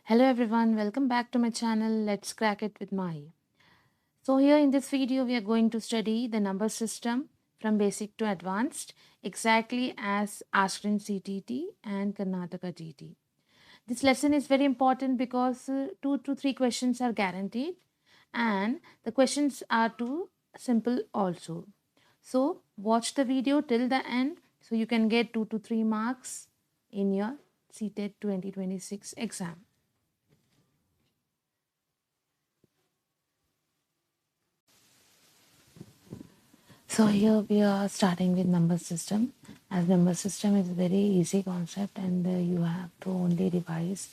Hello everyone, welcome back to my channel. Let's crack it with Mahi. So here in this video we are going to study the number system from basic to advanced exactly as asked in CTT and Karnataka GT. This lesson is very important because 2 to 3 questions are guaranteed and the questions are too simple also. So watch the video till the end so you can get 2 to 3 marks in your CTET 2026 exam. So here we are starting with number system. As number system is a very easy concept and you have to only revise.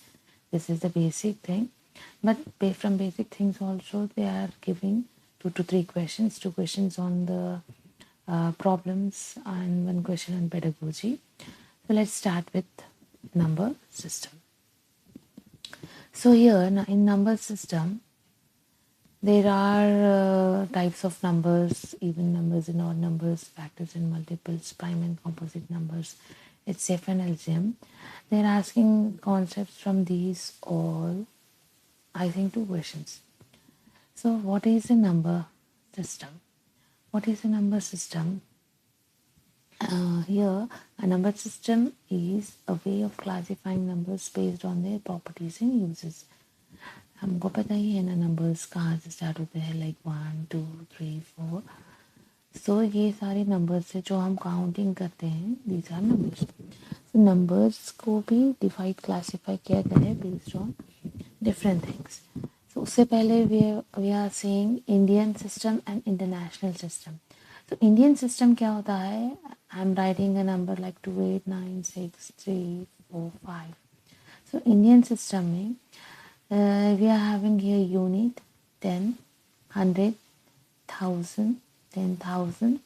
This is the basic thing. But from basic things also they are giving 2 to 3 questions. 2 questions on the problems and 1 question on pedagogy. So let's start with number system. So here in number system there are types of numbers, even numbers and odd numbers, factors and multiples, prime and composite numbers, HCF and LCM. They're asking concepts from these all, I think, 2 questions. So what is a number system? What is a number system? Here, a number system is a way of classifying numbers based on their properties and uses. हमको पता ही है ना numbers कहाँ से start होते हैं like 1 2 3 4 सो ये सारे नंबर्स से जो हम काउंटिंग करते हैं दीज आर नंबर्स तो नंबर्स को भी डिवाइड क्लासीफाई किया गया है based on different things so उससे पहले we are saying Indian system and international system तो इंडियन सिस्टम क्या होता है I am writing a number like 2896345 so Indian system में we are having here unit 10 100 1000 10,000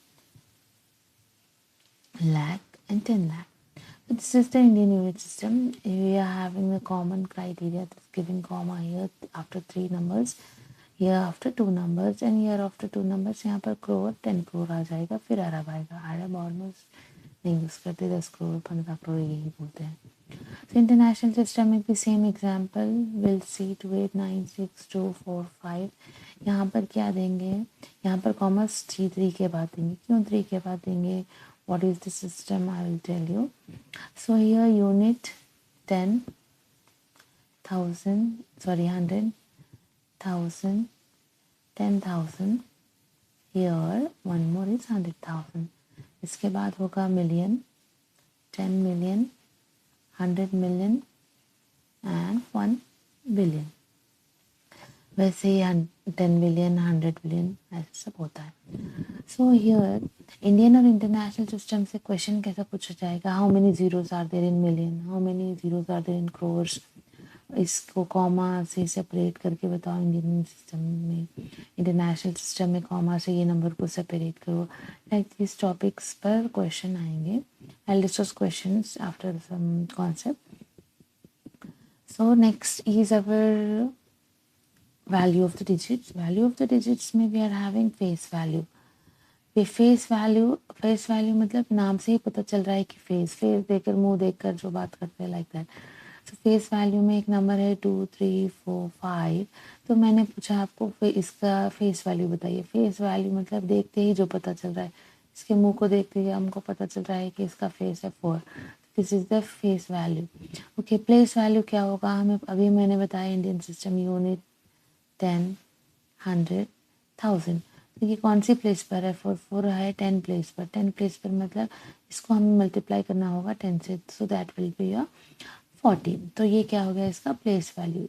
lakh and 10 lakh. So this is the Indian unit system. We are having the common criteria that's giving comma here after 3 numbers, here after 2 numbers and here after 2 numbers. यहाँ पर crore 10 crore आ जाएगा, फिर अरब आएगा. अरब almost नहीं use करते, 10 crore 15 crore यही बोलते हैं. So international system में भी same example will see 2896245. यहाँ पर क्या देंगे, यहाँ पर कॉमर्स 3 के बाद देंगे. क्यों 3 के बाद देंगे? What is the system? I will tell you. So here unit 10,000, sorry 100,000, 10,000. Here one more is 100,000. इसके बाद होगा million, 10 million, 100 million and 1 billion. वैसे ही 10 million 100 billion ऐसे सब होता है. So here इंडियन और इंटरनेशनल सिस्टम से क्वेश्चन कैसा पूछा जाएगा? How many zeros are there in million, how many zeros are there in crores. इसको कॉमा से सेपरेट करके बताओ. इंडियन सिस्टम में, इंटरनेशनल सिस्टम में कॉमा से ये नंबर को सेपरेट करो. लाइक दिस टॉपिक्स पर क्वेश्चन आएंगे. I discuss questions after some concept. So next is our value of the digits. Value of the digits में we are having face value. Face value मतलब नाम से ही पता चल रहा है कि फेस देकर मुंह देखकर जो बात करते हैं like that. So face value में एक नंबर है 2 3 4 5. तो मैंने पूछा आपको इसका फेस वैल्यू बताइए. फेस वैल्यू मतलब देखते ही जो पता चल रहा है. इसके मुंह को देखते ही हमको पता चल रहा है कि इसका फेस है 4. This is the face value. Okay, place value क्या होगा? हमें अभी मैंने बताया इंडियन सिस्टम यूनिट 10 100 1000. तो ये कौन सी प्लेस पर है? 4 है 10 प्लेस पर. 10 प्लेस पर मतलब इसको हमें मल्टीप्लाई करना होगा 10 से. So that will be your 40. तो ये क्या हो गया इसका प्लेस वैल्यू.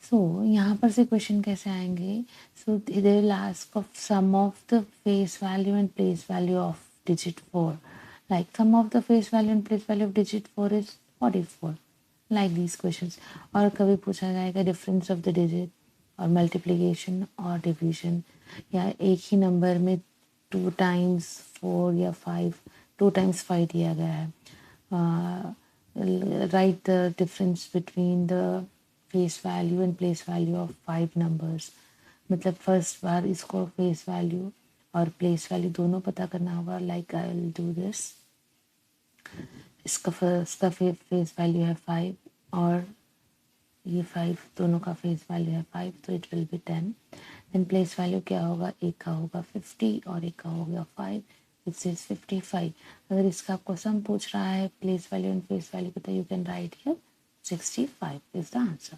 सो यहाँ पर से क्वेश्चन कैसे आएंगे? So they will ask of sum of the face value and place value of digit 4. Like sum of the face value and place value of digit 4 is 44. Like these questions. और कभी पूछा जाएगा difference of the digit और multiplication और division, या एक ही number में 2 times 4 या 5, 2 times 5 दिया गया है. Right the difference between the face value and place value of 5 numbers. मतलब फर्स्ट बार इसको फेस वैल्यू और प्लेस वैल्यू दोनों पता करना होगा. Like I will do this. इसका फेस वैल्यू है 5 और ये 5 दोनों का फेस वैल्यू है 5, तो it will be 10. Then place value क्या होगा, एक का होगा 50 और एक का हो गया 5, विच इज 55. अगर इसका आपको सम पूछ रहा है place value and face value का, तो you can write here 65 is the answer.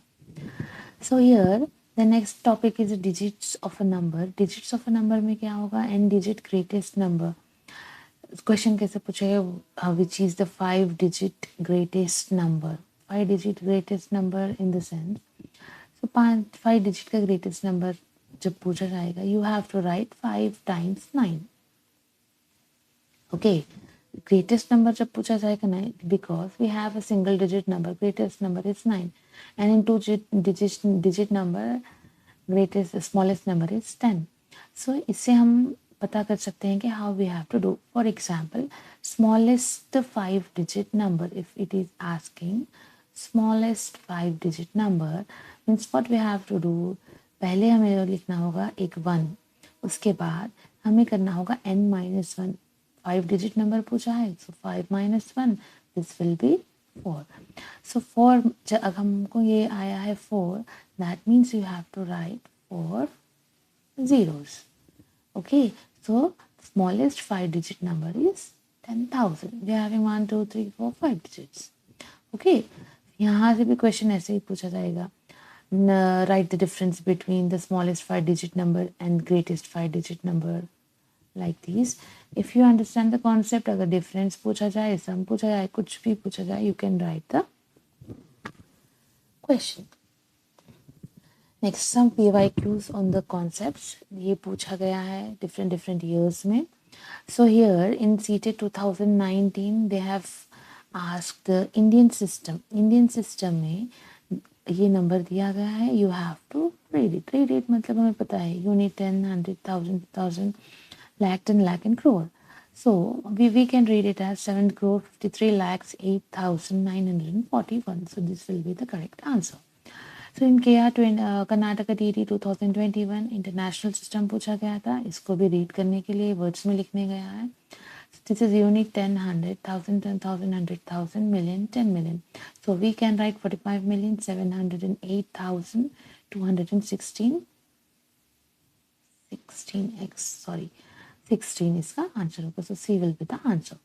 So here the next topic is digits of a number. Digits of a number में क्या होगा, n digit greatest number. Question कैसे पूछेगा, विच is the 5 digit greatest number. 5 digit greatest number in the sense, so 5 digit का greatest number जब पूछा जाएगा, you have to write 5 times 9. okay, greatest number जब पूछा जाएगा ना, because we have a single digit number, greatest number is 9, and in 2 digit number greatest smallest number is 10. so इससे हम पता कर सकते हैं कि how we have to do. For example, smallest 5 digit number, if it is asking smallest 5 digit number, means what we have to do, पहले हमें लिखना होगा एक 1, उसके बाद हमें करना होगा n-1. 5 digit number पूछा है, so 5 minus 1, this will be 4. so 4, अगर हमको ये आया है 4, that means you have to write 4 zeros. okay, so smallest 5 digit number is 10,000. we are having 1 2 3 4 5 digits. okay, यहाँ से भी क्वेश्चन ऐसे ही पूछा जाएगा, write the difference between the smallest 5 digit number and greatest 5 digit number, like these. if you understand the concept, अगर difference पूछा जाए, sum पूछा जाए, कुछ भी पूछा जाए, you can write the question. Next sum PYQs on the concepts. ये पूछा गया है different years में. so here in CTET 2019 they have asked the Indian system में ये नंबर दिया गया है, you have to read it मतलब हमें पता है unit 10 100 1000 1000 lakh 10 lakh and crore. so we can read it as 7 crore 53 lakhs 8,941. so this will be the correct answer. so in Karnataka DET 2021 international system पूछा गया था, इसको भी रीड करने के लिए वर्ड्स में लिखने गया है. This is unit 10 100 1000 10,000 100,000 million 10 million. so we can write 45,708,216 16 इसका आंसर होगा. so C will be the answer.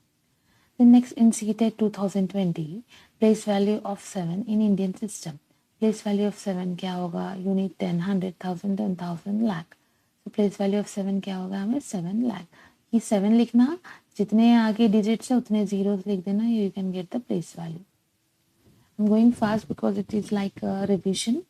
The next in CTET 2020, place value of 7 in Indian system. place value of 7 क्या होगा, unit 10 100 1000 10,000 lakh. so place value of 7 क्या होगा, हमें 7 लाख. ये 7 लिखना, जितने आगे डिजिट्स है उतने जीरोस लिख देना, you can get the place value. I am going fast because it is like revision.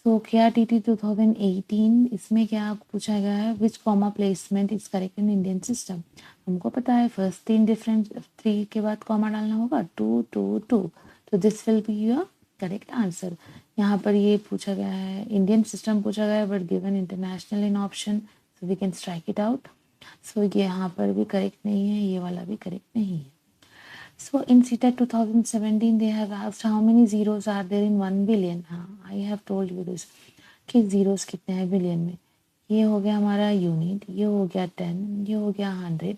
So KRTT 2018, इसमें क्या पूछा गया है, which comma placement is correct in Indian system. हमको पता है फर्स्ट 3 के बाद कॉमा डालना होगा, 2 2 2, तो this will be your correct answer. यहाँ पर ये पूछा गया है, इंडियन सिस्टम पूछा गया है, but given international in option, so we can strike it out. So ये यहाँ पर भी करेक्ट नहीं है, ये वाला भी करेक्ट नहीं है. So in CTET 2017 they have asked how many zeros are there in 1 billion. हाँ, I have told you this कि जीरोस कितने हैं बिलियन में. ये हो गया हमारा यूनिट, ये हो गया 10, ये हो गया 100,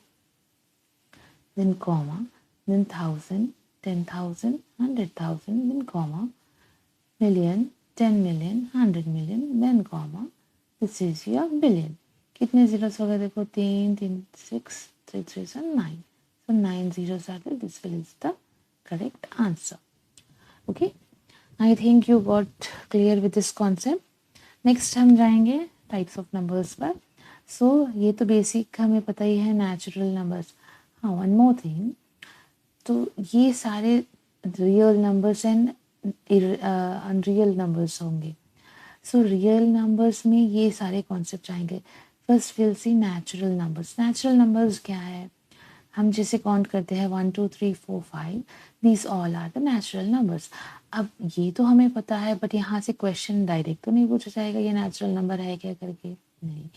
then comma, then 1000 10,000 100,000, then comma, million 10 million 100 million, then comma, this is your billion. कितने zeros हो गए देखो, 3 3 6 3 3 9. so 9 zeros are there. this is the correct answer. okay, I think you got clear with this concept. next हम जाएंगे types of numbers पर. so ये तो basic हमें पता ही है, natural numbers. हाँ, one more thing, तो ये सारे real numbers and unreal numbers होंगे. सो रियल नंबर्स में ये सारे कॉन्सेप्ट आएंगे. First will see natural numbers. Natural numbers क्या है, हम जैसे काउंट करते हैं 1 2 3 4 5, these all are the natural numbers. अब ये तो हमें पता है, बट यहाँ से क्वेश्चन डायरेक्ट तो नहीं पूछा जाएगा ये नेचुरल नंबर है क्या करके, नहीं.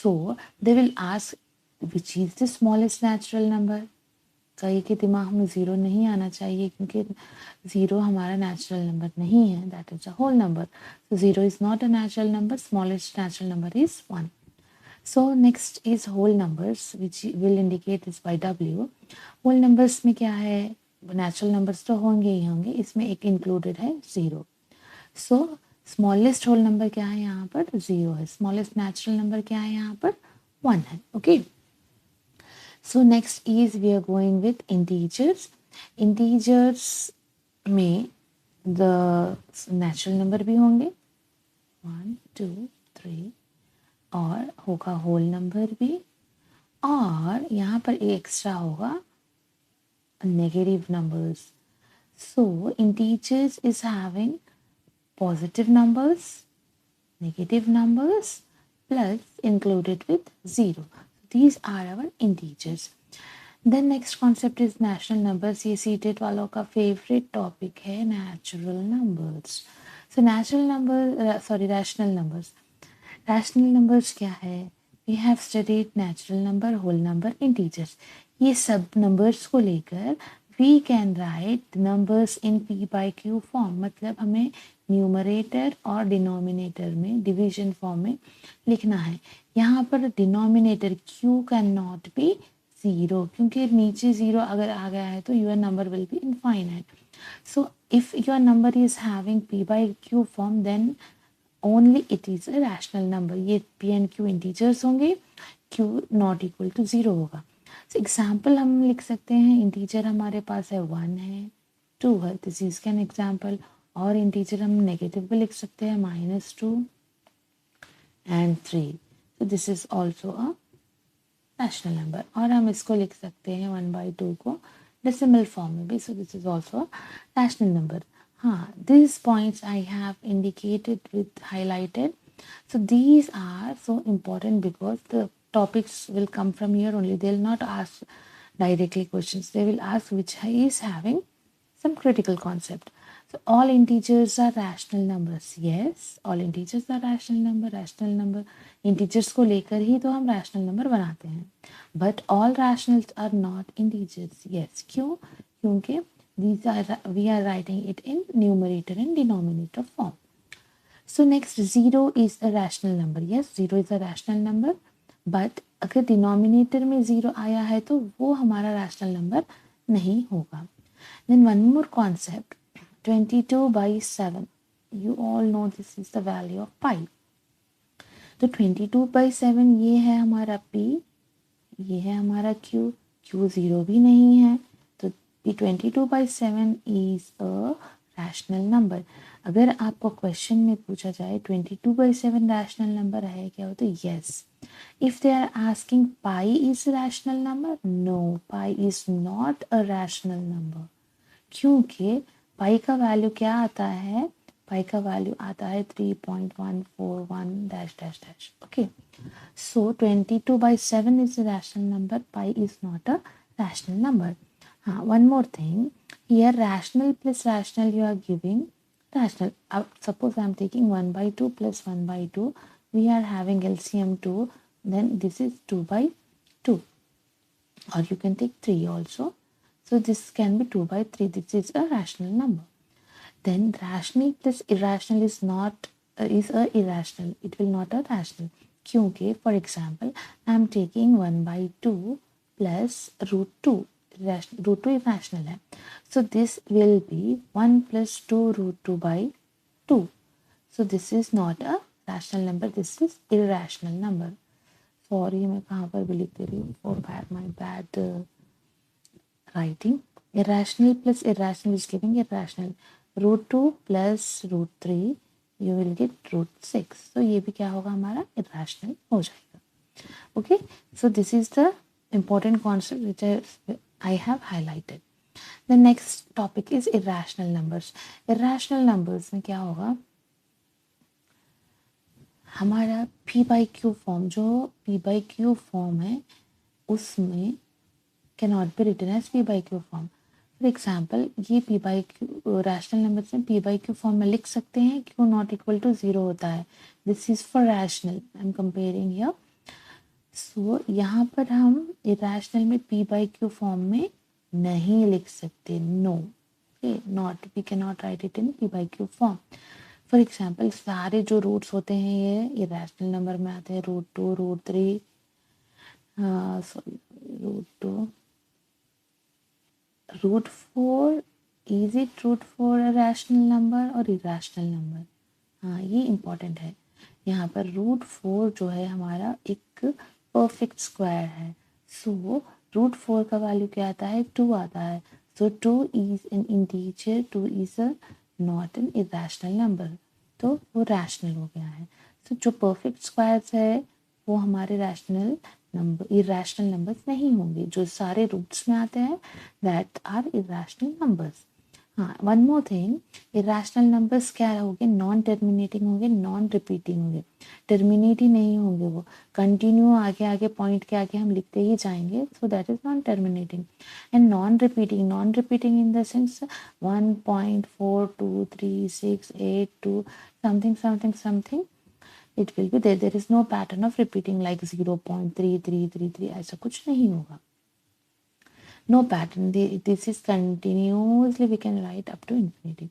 So they will ask which is the smallest natural number. कई के दिमाग में ज़ीरो नहीं आना चाहिए, क्योंकि ज़ीरो हमारा नेचुरल नंबर नहीं है, that is a whole number. so 0 is not a natural number. smallest natural number is 1. so next is whole numbers, which will indicate this by W. whole numbers में क्या है, natural numbers तो होंगे ही होंगे, इसमें एक इंक्लूडेड है 0. सो smallest whole number क्या है यहाँ पर? 0 है. स्मॉलेस्ट नेचुरल नंबर क्या है यहाँ पर? 1 है. Okay. So next is we are going with integers. Integers में द नेचुरल नंबर भी होंगे 1 2 3 और होगा होल नंबर भी, और यहाँ पर एक्स्ट्रा होगा negative numbers. So integers is having positive numbers, negative numbers plus included with 0. These are our integers. Then next concept is natural numbers. ये सीटेड वालों का favorite topic है natural numbers. So natural number rational numbers. Rational numbers क्या है? We have studied natural number, whole number, integers. ये सब numbers को लेकर we can write the numbers in p by q form. मतलब हमें न्यूमरेटर और डिनोमिनेटर में डिवीजन फॉर्म में लिखना है. यहाँ पर denominator q can not be 0, क्योंकि नीचे 0 अगर आ गया है तो your number will be infinite. So if your number is having p by q form then only it is a rational number. ये p एंड q इंटीजर्स होंगे, q not equal to 0 होगा. सो एग्जाम्पल हम लिख सकते हैं. Integer हमारे पास है 1 है, 2 है, दिस इज कैन एग्जाम्पल. और इंटीजर हम नेगेटिव भी लिख सकते हैं -2 and 3. So this is also a rational number. और हम इसको लिख सकते हैं 1/2 को डेसिमल फॉर्म में भी. So this is also a rational number. हाँ, these points I have indicated with highlighted. So these are so important because the topics will come from here only. They will not ask directly questions. They will ask which is having some critical concept. So all integers are rational numbers. Yes, all integers are rational number. Rational number integers को लेकर ही तो हम rational number बनाते हैं. But all rationals are not integers. Yes, क्यों? क्योंकि these are we are writing it in numerator and denominator form. So next 0 is a rational number. Yes, 0 is a rational number. But अगर denominator में 0 आया है तो वो हमारा rational number नहीं होगा. Then one more concept, 22/7. You all know this is the value of pi. तो 22/7 ये है हमारा p, ये है हमारा q. q 0 भी नहीं है तो p 22/7 is a rational number. अगर आपको क्वेश्चन में पूछा जाए 22/7 रैशनल नंबर है क्या हो, तो yes. If they are asking pi is a rational number, no, pi is not a rational number. क्योंकि पाई का वैल्यू क्या आता है? पाई का वैल्यू आता है 3.141 dash dash dash. Okay, so 22/7 is a rational number. Pi is not a rational number. हाँ, one more thing here, rational plus rational you are giving rational. Suppose I am taking 1/2 plus 1/2. We are having LCM 2. Then this is 2/2. Or you can take 3 also. So this can be 2/3. This is a rational number. Then rational plus irrational is not is a irrational. It will not a rational. क्योंकि for example I am taking 1/2 plus √2. √2 irrational है. So this will be 1 plus 2 √2/2. So this is not a rational number. This is irrational number. Sorry, मैं कहाँ पर भी लिख दे रही हूँ. For bad, my bad writing. Irrational plus irrational is giving irrational. √2 plus √3 you will get √6. So ये भी क्या होगा हमारा? irrational हो जाएगा. Okay, so this is the important concept which I have highlighted. The next topic is irrational numbers. Irrational numbers में क्या होगा? हमारा p by q फॉर्म, जो p by q फॉर्म है उसमें cannot be written as p by q form. For example ये p by q rational number में p by q form में लिख सकते हैं. q नॉट इक्वल टू 0 होता है. This is for rational. I am comparing here. So यहाँ पर हम इरेशनल में p by q फॉर्म में नहीं लिख सकते. No, not, we can not write it in p by q form. For example सारे जो रूट्स होते हैं ये इरेशनल नंबर में आते हैं. √2, √3, √2, √4 is it truth for a rational number और इरेशनल नंबर? हाँ, ये इम्पॉर्टेंट है। यहाँ पर रूट 4 जो है हमारा एक परफेक्ट स्क्वायर है। सो रूट 4 का वैल्यू क्या आता है? 2 आता है। So 2 is an integer, 2 is a not an irrational number, तो वो रैशनल हो गया है। सो जो परफेक्ट स्क्वायर्स है वो हमारे रैशनल नंबर, इरेशनल नंबर्स नहीं होंगे। जो सारे रूट्स में आते हैं दैट आर इरेशनल नंबर्स। हाँ, one more thing, irrational numbers क्या होंगे? नॉन टर्मिनेटिंग होंगे, नॉन रिपीटिंग होंगे। टर्मिनेट ही नहीं होंगे, वो कंटिन्यू आगे आगे पॉइंट के आगे हम लिखते ही जाएंगे, so that is non terminating. And non repeating, non repeating in the sense 1.423682 something something something, it will be there is no pattern of repeating like 0.3333, ऐसा कुछ नहीं होगा। No pattern. This is continuously we can write up to infinity.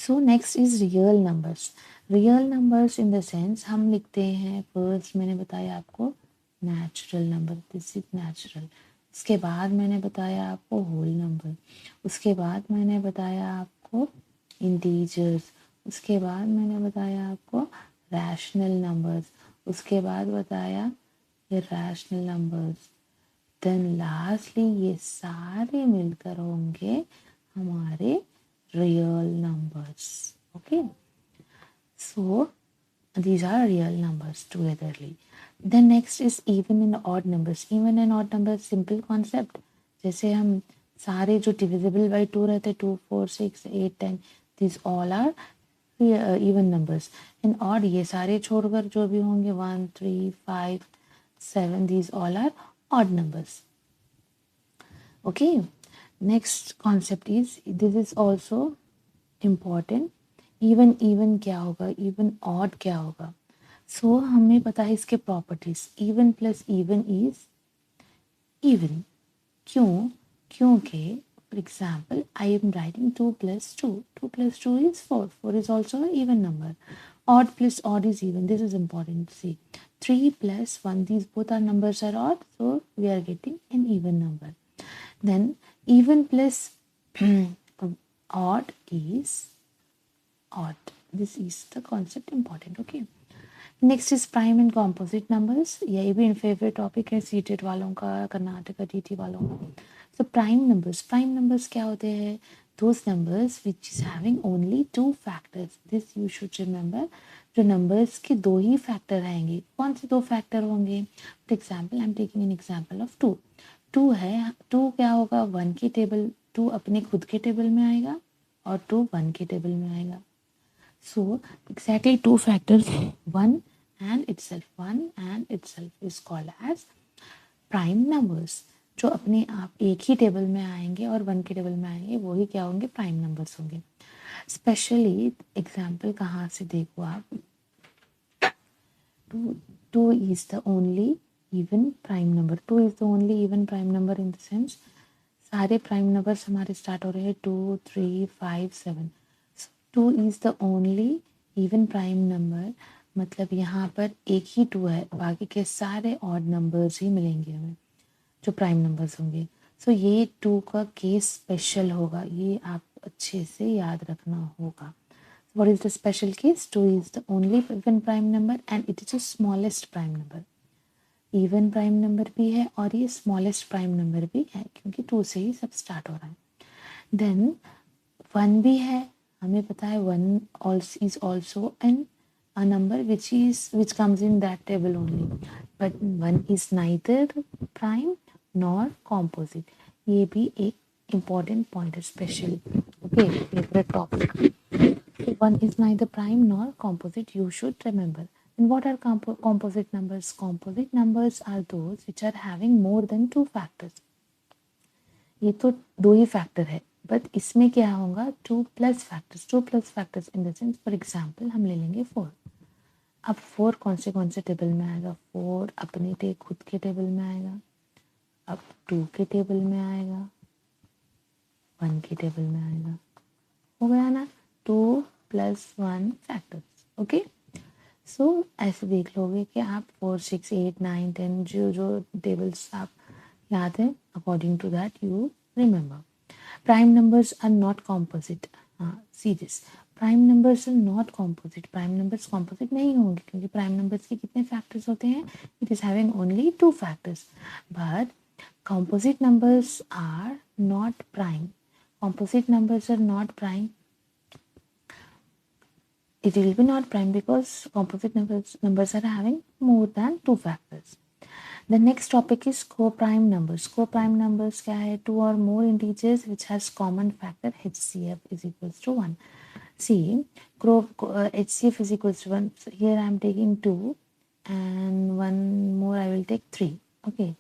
So next is real numbers. Real numbers in the sense हम लिखते हैं, first मैंने बताया आपको natural number, this is natural. उसके बाद मैंने बताया आपको whole number. उसके बाद मैंने बताया आपको integers. उसके बाद मैंने बताया आपको rational numbers. उसके बाद बताया irrational numbers. देन लास्टली ये सारे मिलकर होंगे हमारे real numbers. Okay, so these are real numbers togetherly. Then next is even and odd numbers. Even and odd numbers simple concept. जैसे हम सारे जो divisible by 2 रहते 2, 4, 6, 8, 10, these all are even numbers. And odd ये सारे छोड़कर जो भी होंगे 1, 3, 5, 7, these all are odd numbers. Okay, next concept is, this is also important, even क्या होगा, even odd क्या होगा। सो हमें पता है इसके properties, even plus even is even। क्यों? क्योंकि for example I am writing 2 plus 2, 2 plus 2 is 4, 4 is also an even number। odd plus odd is even, this is important to see। 3 plus 1, these both are numbers are odd, so we are getting an even number। then even plus odd is odd, this is the concept important। okay, next is prime and composite numbers, यही भी इन favourite topic है CTET वालों का, Karnataka TT वालों का। So prime numbers क्या होते हैं? Those numbers which is having only 2 factors, this you should remember. जो नंबर्स के 2 ही फैक्टर रहेंगे, कौन से 2 फैक्टर होंगे? For example I am taking an example of 2। 2 है, 2 क्या होगा? 1 की टेबल, 2 अपने खुद के टेबल में आएगा और 2 1 के टेबल में आएगा। So exactly 2 factors, 1 and itself is called as prime numbers। जो अपने आप एक ही टेबल में आएंगे और 1 के टेबल में आएंगे, वही क्या होंगे? प्राइम नंबर्स होंगे। स्पेशली एग्जाम्पल कहाँ से देखो आप, 2 is the only even prime number, 2 is the only even prime number in the sense सारे प्राइम नंबर्स हमारे स्टार्ट हो रहे हैं 2, 3, 5, 7। 2 is the only even prime number, मतलब यहाँ पर एक ही 2 है, बाकी के सारे ऑड नंबर्स ही मिलेंगे हमें जो प्राइम नंबर्स होंगे। सो ये 2 का केस स्पेशल होगा, ये आप अच्छे से याद रखना होगा। What is the special case? 2 is the only even prime number and it is the smallest prime number. Even prime number भी है और ये स्मॉलेस्ट प्राइम नंबर भी है, क्योंकि 2 से ही सब स्टार्ट हो रहा है। देन 1 भी है, हमें पता है 1 also is also a number which comes in that table only, but 1 is neither prime nor composite। ये भी एक important point है, special okay favorite topic। 1 is neither prime nor composite, you should remember। and what are composite numbers? Composite numbers are those which are having more than 2 factors। ये तो 2 ही factor है, but इसमें क्या होगा? 2 plus factors, 2 plus factors in the sense, for example हम ले लेंगे 4। अब 4 कौन से टेबल में आएगा? 4 अपने खुद के टेबल में आएगा, अब 2 के टेबल में आएगा, 1 के टेबल में आएगा, हो गया ना? 2 + 1 फैक्टर्स। ओके, सो ऐसे देख लोगे कि आप 4, 6, 8, 9, 10 जो टेबल्स आप याद है, according to that you remember. Prime numbers are not composite. हाँ, see this, prime numbers are not composite. Prime numbers composite नहीं होंगे क्योंकि प्राइम नंबर्स के कितने फैक्टर्स होते हैं? It is having only 2 factors. But composite numbers are not prime. Composite numbers are not prime. It will be not prime because composite numbers are having more than 2 factors. The next topic is co-prime numbers. Co-prime numbers क्या है? 2 or more integers which has common factor HCF is equals to 1. See, HCF is equals to 1. So here I am taking 2 and one more I will take 3. Okay.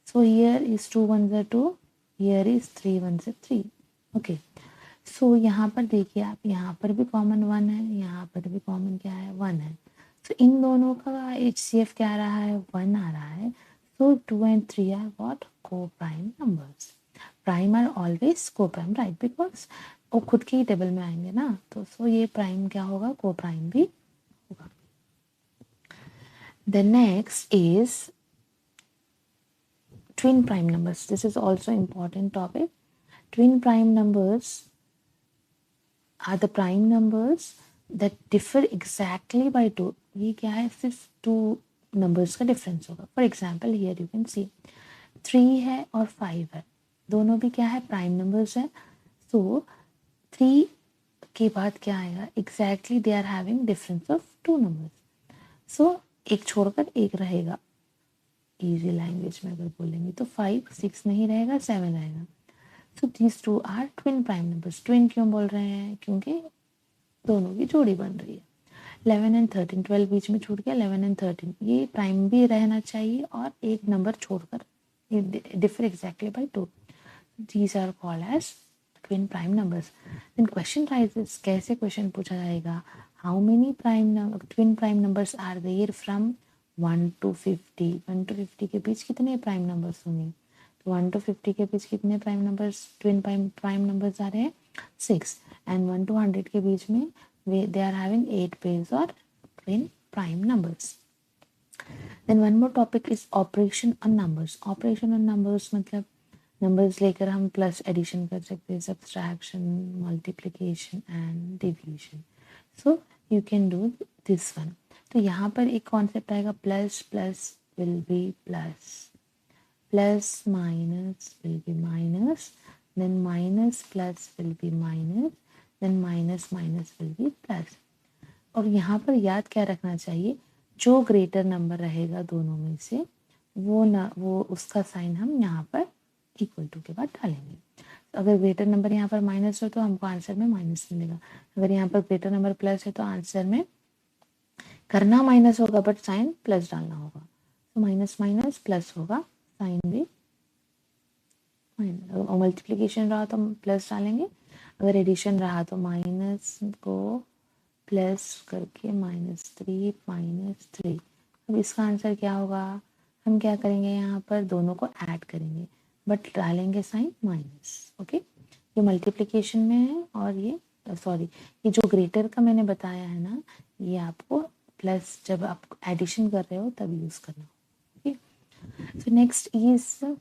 So here is 2 ones are 2. Here is 3 ones are 3. Okay. सो यहाँ पर देखिए आप, यहाँ पर भी common 1 है, यहाँ पर भी कॉमन क्या है? 1 है. सो इन दोनों का HCF क्या आ रहा है? 1 आ रहा है. So 2 and 3 are what? Coprime numbers. Prime are always coprime, right? Because वो खुद के ही टेबल में आएंगे ना, तो सो ये प्राइम क्या होगा? को-प्राइम भी होगा. The next is twin prime numbers. This is also important topic. Twin prime numbers are the prime numbers that differ exactly by 2. ये क्या है? सिर्फ 2 numbers का difference होगा. For example, here you can see 3 है और 5 है, दोनों भी क्या है? prime numbers है. So 3 के बाद क्या आएगा? Exactly they are having difference of 2 numbers. So एक छोड़कर एक रहेगा. Easy language में अगर बोलेंगे तो 5 6 नहीं रहेगा, 7 रहेगा. So these two are twin prime numbers. Twin क्यों बोल रहे हैं? क्योंकि दोनों की जोड़ी बन रही है. 11 and 13, 12 बीच में छूट गया, 11 and 13 ये प्राइम भी रहना चाहिए और एक नंबर छोड़कर differ exactly by 2. These are called as twin prime numbers. Then question rises, कैसे क्वेश्चन पूछा जाएगा? How many twin prime numbers are there from 1 to 50? 1 to 50 के बीच कितने प्राइम नंबर्स होंगे? तो 1 to 50 के बीच कितने prime numbers, twin prime numbers आ रहे हैं? 6. एंड 1 to 100 के बीच में they are having 8 pairs or twin prime numbers. Then one more topic is operation on numbers. Operation on numbers मतलब numbers लेकर हम प्लस एडिशन कर सकते हैं, subtraction, multiplication and division. So you can do this one. तो यहाँ पर एक कॉन्सेप्ट आएगा, plus plus will be plus, plus minus will be minus, then minus plus will be minus, then minus minus will be plus. और यहाँ पर याद क्या रखना चाहिए? जो ग्रेटर नंबर रहेगा दोनों में से वो उसका साइन हम यहाँ पर इक्वल टू के बाद डालेंगे. तो अगर ग्रेटर नंबर यहाँ पर माइनस हो तो हमको आंसर में माइनस मिलेगा. अगर यहाँ पर ग्रेटर नंबर प्लस है तो आंसर में करना माइनस होगा बट साइन प्लस डालना होगा. तो माइनस माइनस प्लस होगा, साइन भी माइनस. मल्टीप्लिकेशन रहा तो प्लस डालेंगे, अगर एडिशन रहा तो माइनस को प्लस करके -3 -3. अब इसका आंसर क्या होगा? हम क्या करेंगे? यहाँ पर दोनों को ऐड करेंगे बट डालेंगे साइन माइनस. ओके, ये मल्टीप्लिकेशन में है और ये सॉरी ये जो ग्रेटर का मैंने बताया है ना, ये आपको प्लस जब आप एडिशन कर रहे हो तब यूज़ करना. Okay, so next is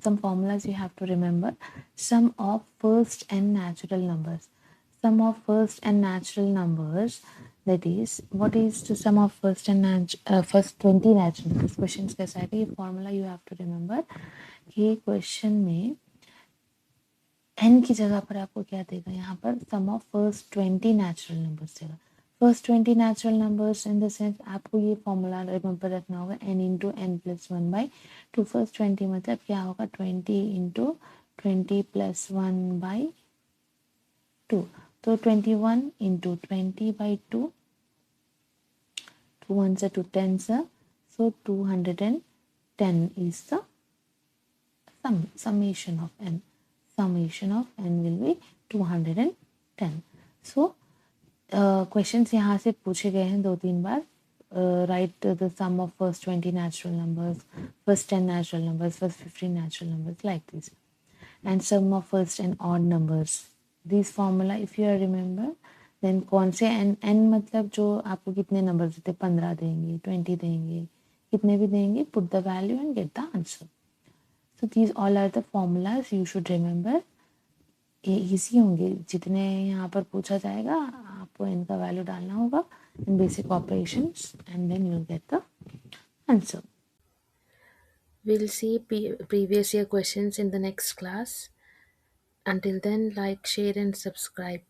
some formulas you have to remember. Sum of first and natural numbers. Sum of first and natural numbers, that is, what is the sum of first and first 20 natural numbers? Questions कैसा है? ये formula you have to remember. ये question में n की जगह पर आपको क्या देगा? यहाँ पर sum of first 20 natural numbers देगा. First 20 natural numbers in the sense आपको ये फॉर्मूला रिमेंबर रखना होगा, n into n plus 1/2. First 20 मतलब क्या होगा? 20 इंटू 20 प्लस 1/2. तो 21 into 20/2, 2 1s are 2 10s are, so 210 is the summation of n. Summation of n will be 210. So questions यहाँ से पूछे गए हैं 2-3 बार. Right the sum of first 20 natural numbers, first 10 natural numbers, first 15 natural numbers, like this. And sum of first and odd numbers. This formula if you are remember, then कौन से N मतलब जो आपको कितने नंबर देते, 15 देंगे, 20 देंगे, कितने भी देंगे, put the value and get the answer. So these all are the formulas you should remember. ये इजी होंगे जितने यहाँ पर पूछा जाएगा, आपको इनका वैल्यू डालना होगा in basic operations and then you'll get the answer. We'll see previous year questions in the next class. Until then, like, share and subscribe.